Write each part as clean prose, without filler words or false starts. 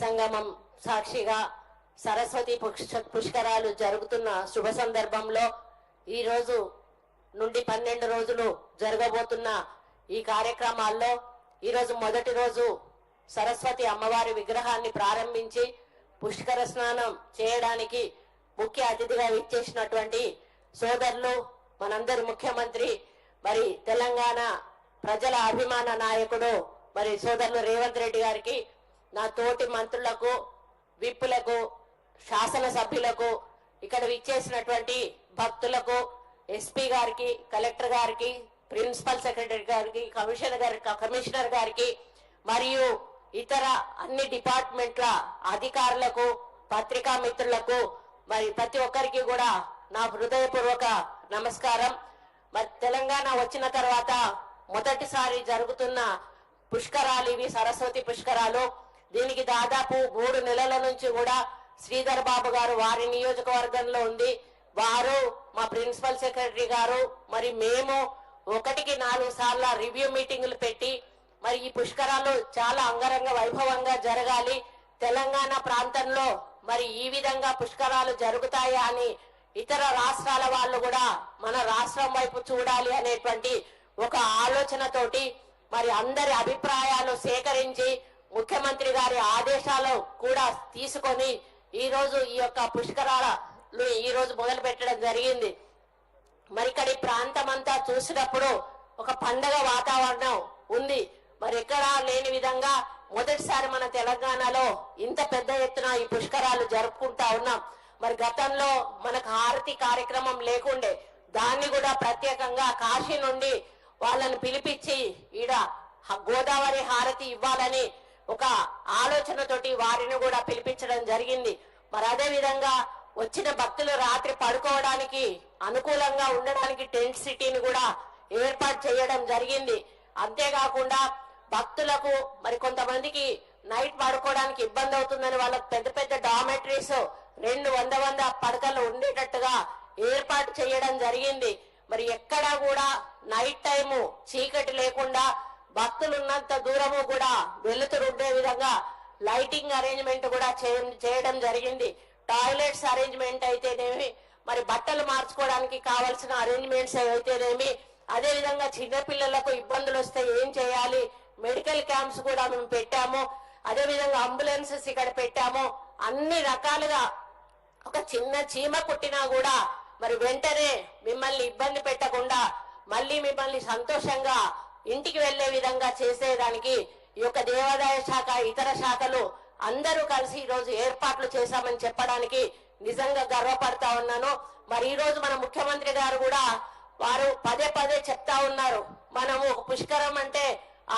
సంగమం సాక్షిగా సరస్వతి పుష్కరాలు జరుగుతున్న శుభ సందర్భంలో ఈ రోజు నుండి 12 రోజులు జరగబోతున్న ఈ కార్యక్రమాల్లో ఈ రోజు మొదటి రోజు సరస్వతి అమ్మవారి విగ్రహాన్ని ప్రారంభించి పుష్కర స్నానం చేయడానికి ముఖ్య అతిథిగా విచ్చేసినటువంటి సోదరులు మనందరి ముఖ్యమంత్రి మరి తెలంగాణ ప్రజల అభిమాన నాయకుడు మరి సోదరులు రేవంత్ రెడ్డి గారికి, నా తోటి మంత్రులకు, విప్పులకు, శాసన సభ్యులకు, ఇక్కడ విచ్చేసినటువంటి భక్తులకు, ఎస్పీ గారికి, కలెక్టర్ గారికి, ప్రిన్సిపల్ సెక్రటరీ గారికి, కమిషనర్ గారికి మరియు ఇతర అన్ని డిపార్ట్మెంట్ల అధికారులకు, పత్రికా మిత్రులకు మరి ప్రతి ఒక్కరికి కూడా నా హృదయపూర్వక నమస్కారం. మరి తెలంగాణ వచ్చిన తర్వాత మొదటిసారి జరుగుతున్న పుష్కరాలు ఇవి, సరస్వతి పుష్కరాలు. దీనికి దాదాపు 3 నెలల నుంచి కూడా శ్రీధర్ బాబు గారు వారి నియోజకవర్గంలో ఉంది. వారు, మా ప్రిన్సిపల్ సెక్రటరీ గారు, మరి మేము 1కి 4 సార్లు రివ్యూ మీటింగులు పెట్టి మరి ఈ పుష్కరాలు చాలా అంగరంగ వైభవంగా జరగాలి, తెలంగాణ ప్రాంతంలో మరి ఈ విధంగా పుష్కరాలు జరుగుతాయా అని ఇతర రాష్ట్రాల వాళ్ళు కూడా మన రాష్ట్రం వైపు చూడాలి అనేటువంటి ఒక ఆలోచనతోటి మరి అందరి అభిప్రాయాలు సేకరించి ముఖ్యమంత్రి గారి ఆదేశాలు కూడా తీసుకొని ఈ రోజు ఈ యొక్క పుష్కరాలు ఈ రోజు మొదలు పెట్టడం జరిగింది. మరి ఇక్కడ ఈ ప్రాంతం అంతా చూసినప్పుడు ఒక పండగ వాతావరణం ఉంది. మరి ఎక్కడా లేని విధంగా మొదటిసారి మన తెలంగాణలో ఇంత పెద్ద ఎత్తున ఈ పుష్కరాలు జరుపుకుంటా ఉన్నాం. మరి గతంలో మనకు హారతి కార్యక్రమం లేకుండే, దాన్ని కూడా ప్రత్యేకంగా కాశీ నుండి వాళ్ళని పిలిపించి ఈడ గోదావరి హారతి ఇవ్వాలని ఒక ఆలోచనతోటి వారిని కూడా పిలిపించడం జరిగింది. మరి అదే విధంగా వచ్చిన భక్తులు రాత్రి పడుకోవడానికి అనుకూలంగా ఉండడానికి టెంట్ సిటీని కూడా ఏర్పాటు చేయడం జరిగింది. అంతేకాకుండా భక్తులకు మరి కొంతమందికి నైట్ పడుకోవడానికి ఇబ్బంది అవుతుందని వాళ్ళకి పెద్ద పెద్ద డామెటరీస్ 200 పడకలు ఉండేటట్టుగా ఏర్పాటు చేయడం జరిగింది. మరి ఎక్కడా కూడా నైట్ టైము చీకటి లేకుండా భక్తులు ఉన్నంత దూరము కూడా వెలుతురు ఉండే విధంగా లైటింగ్ అరేంజ్మెంట్ కూడా చేయడం జరిగింది. టాయిలెట్స్ అరేంజ్మెంట్ అయితేనేమి, మరి బట్టలు మార్చుకోవడానికి కావాల్సిన అరేంజ్మెంట్స్ అయితేనేమి, అదే విధంగా చిన్నపిల్లలకు ఇబ్బందులు వస్తే ఏం చేయాలి, మెడికల్ క్యాంప్స్ కూడా మేము పెట్టాము. అదే విధంగా అంబులెన్సెస్ ఇక్కడ పెట్టాము. అన్ని రకాలుగా ఒక చిన్న చీమ కుట్టినా కూడా మరి వెంటనే మిమ్మల్ని ఇబ్బంది పెట్టకుండా మళ్ళీ మిమ్మల్ని సంతోషంగా ఇంటికి వెళ్లే విధంగా చేసేదానికి ఈ యొక్క దేవాదాయ శాఖ, ఇతర శాఖలు అందరూ కలిసి ఈ రోజు ఏర్పాట్లు చేశామని చెప్పడానికి నిజంగా గర్వపడతా ఉన్నాను. మరి ఈ రోజు మన ముఖ్యమంత్రి గారు కూడా వారు పదే చెప్తా ఉన్నారు, మనము ఒక పుష్కరం అంటే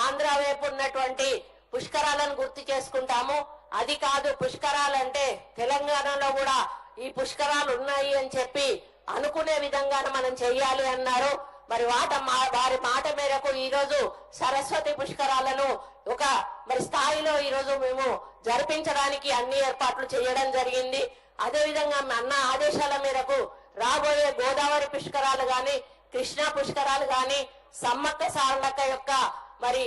ఆంధ్ర వైపు ఉన్నటువంటి పుష్కరాలను గుర్తు చేసుకుంటాము, అది కాదు పుష్కరాలంటే తెలంగాణలో కూడా ఈ పుష్కరాలు ఉన్నాయి అని చెప్పి అనుకునే విధంగా మనం చెయ్యాలి అన్నారు. మరి వారి మాట మేరకు ఈ రోజు సరస్వతి పుష్కరాలను ఒక మరి స్థాయిలో ఈ రోజు మేము జరిపించడానికి అన్ని ఏర్పాట్లు చేయడం జరిగింది. అదే విధంగా అన్న ఆదేశాల మేరకు రాబోయే గోదావరి పుష్కరాలు గాని, కృష్ణా పుష్కరాలు గాని, సమ్మక్క సారలక్క యొక్క మరి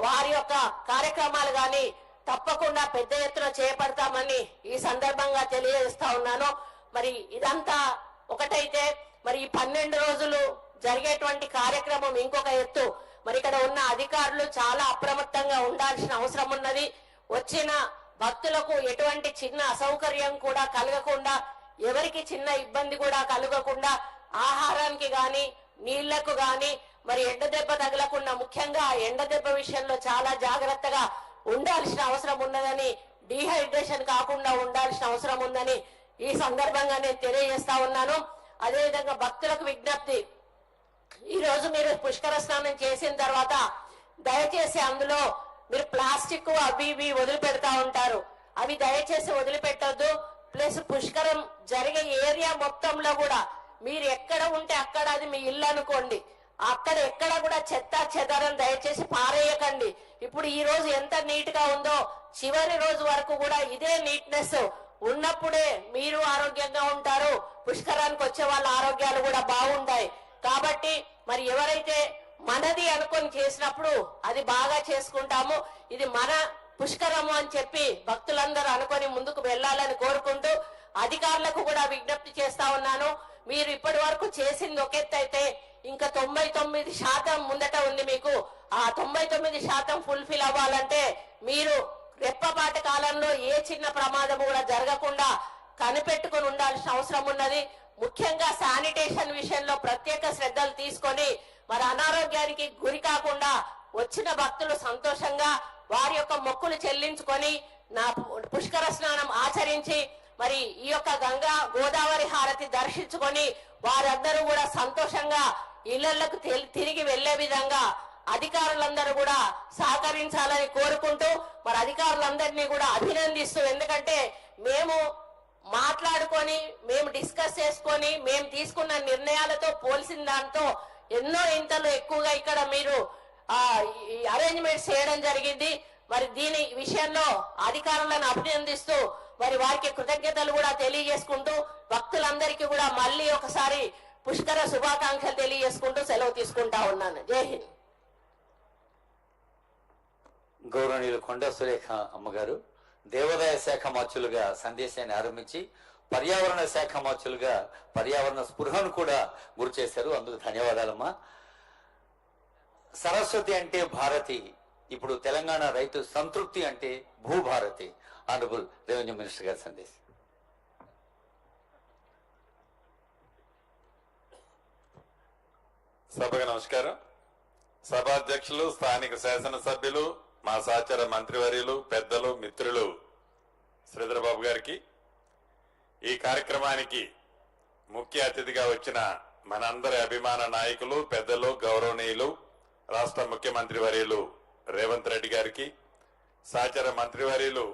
వారి యొక్క కార్యక్రమాలు గాని తప్పకుండా పెద్ద ఎత్తున చేపడతామని ఈ సందర్భంగా తెలియజేస్తా ఉన్నాను. మరి ఇదంతా ఒకటైతే మరి ఈ 12 రోజులు జరిగేటువంటి కార్యక్రమం ఇంకొక ఎత్తు. మరి ఇక్కడ ఉన్న అధికారులు చాలా అప్రమత్తంగా ఉండాల్సిన అవసరం ఉన్నది. వచ్చిన భక్తులకు ఎటువంటి చిన్న అసౌకర్యం కూడా కలగకుండా, ఎవరికి చిన్న ఇబ్బంది కూడా కలగకుండా, ఆహారానికి గాని నీళ్లకు గాని మరి ఎండ దెబ్బ తగలకుండా, ముఖ్యంగా ఎండ దెబ్బ విషయంలో చాలా జాగ్రత్తగా ఉండాల్సిన అవసరం ఉన్నదని, డీహైడ్రేషన్ కాకుండా ఉండాల్సిన అవసరం ఉందని ఈ సందర్భంగా నేను తెలియజేస్తా ఉన్నాను. అదేవిధంగా భక్తులకు విజ్ఞప్తి, ఈ రోజు మీరు పుష్కర స్నానం చేసిన తర్వాత దయచేసి అందులో మీరు ప్లాస్టిక్ అవి ఇవి వదిలిపెడతా ఉంటారు, అవి దయచేసి వదిలిపెట్టొద్దు. ప్లస్ పుష్కరం జరిగే ఏరియా మొత్తంలో కూడా మీరు ఎక్కడ ఉంటే అక్కడ, అది మీ ఇల్లు అనుకోండి, అక్కడ ఎక్కడ కూడా చెత్త చెదారం దయచేసి పారేయకండి. ఇప్పుడు ఈ రోజు ఎంత నీట్ గా ఉందో చివరి రోజు వరకు కూడా ఇదే నీట్నెస్ ఉన్నప్పుడే మీరు ఆరోగ్యంగా ఉంటారు, పుష్కరానికి వచ్చే వాళ్ళ ఆరోగ్యాలు కూడా బాగుంటాయి. కాబట్టి మరి ఎవరైతే మనది అనుకొని చేసినప్పుడు అది బాగా చేసుకుంటాము. ఇది మన పుష్కరము అని చెప్పి భక్తులందరూ అనుకొని ముందుకు వెళ్ళాలని కోరుకుంటూ అధికారులకు కూడా విజ్ఞప్తి చేస్తా ఉన్నాను. మీరు ఇప్పటి వరకు చేసింది ఒక ఎత్తు అయితే ఇంకా 99% ముందట ఉంది మీకు. ఆ 99% ఫుల్ఫిల్ అవ్వాలంటే మీరు రెప్పపాటి కాలంలో ఏ చిన్న ప్రమాదం కూడా జరగకుండా కనిపెట్టుకుని ఉండాల్సిన అవసరం ఉన్నది. ముఖ్యంగా శానిటేషన్ విషయంలో ప్రత్యేక శ్రద్ధలు తీసుకొని మరి అనారోగ్యానికి గురి కాకుండా వచ్చిన భక్తులు సంతోషంగా వారి యొక్క మొక్కులు చెల్లించుకొని నా పుష్కర స్నానం ఆచరించి మరి ఈ యొక్క గంగా గోదావరి హారతి దర్శించుకొని వారందరూ కూడా సంతోషంగా ఇళ్లకు తిరిగి వెళ్లే విధంగా అధికారులందరూ కూడా సహకరించాలని కోరుకుంటూ మరి అధికారులందరినీ కూడా అభినందిస్తూ, ఎందుకంటే మేము మాట్లాడుకొని మేము డిస్కస్ చేసుకొని మేము తీసుకున్న నిర్ణయాలతో పోల్సిన దాంతో ఎన్నో ఇంతలు ఎక్కువగా ఇక్కడ మీరు అరేంజ్మెంట్స్ చేయడం జరిగింది. మరి దీని విషయంలో అధికారులను అభినందిస్తూ మరి వారికి కృతజ్ఞతలు కూడా తెలియజేసుకుంటూ భక్తులందరికీ కూడా మళ్ళీ ఒకసారి పుష్కర శుభాకాంక్షలు తెలియజేసుకుంటూ సెలవు తీసుకుంటా ఉన్నాను. జై హింద్. గౌరవనీయులు కొండ సురేఖ అమ్మగారు దేవాదాయ శాఖ మార్చులుగా సందేశాన్ని ఆరంభించి పర్యావరణ శాఖ మార్చులుగా పర్యావరణ స్పృహను కూడా గురి చేశారు. అందుకు ధన్యవాదాలమ్మా. సరస్వతి అంటే భారతి, ఇప్పుడు తెలంగాణ రైతు సంతృప్తి అంటే భూభారతి. ఆనరబుల్ రెవెన్యూ మినిస్టర్ గారి సందేశం. సభకు నమస్కారం. సభాధ్యక్షులు, స్థానిక శాసనసభ్యులు, మా సహచర మంత్రివర్యులు, పెద్దలు, మిత్రులు శ్రీధరబాబు గారికి, ఈ కార్యక్రమానికి ముఖ్య అతిథిగా వచ్చిన మనందరి అభిమాన నాయకులు, పెద్దలు, గౌరవనీయులు రాష్ట్ర ముఖ్యమంత్రి వర్యులు రేవంత్ రెడ్డి గారికి, సహచర మంత్రివర్యులు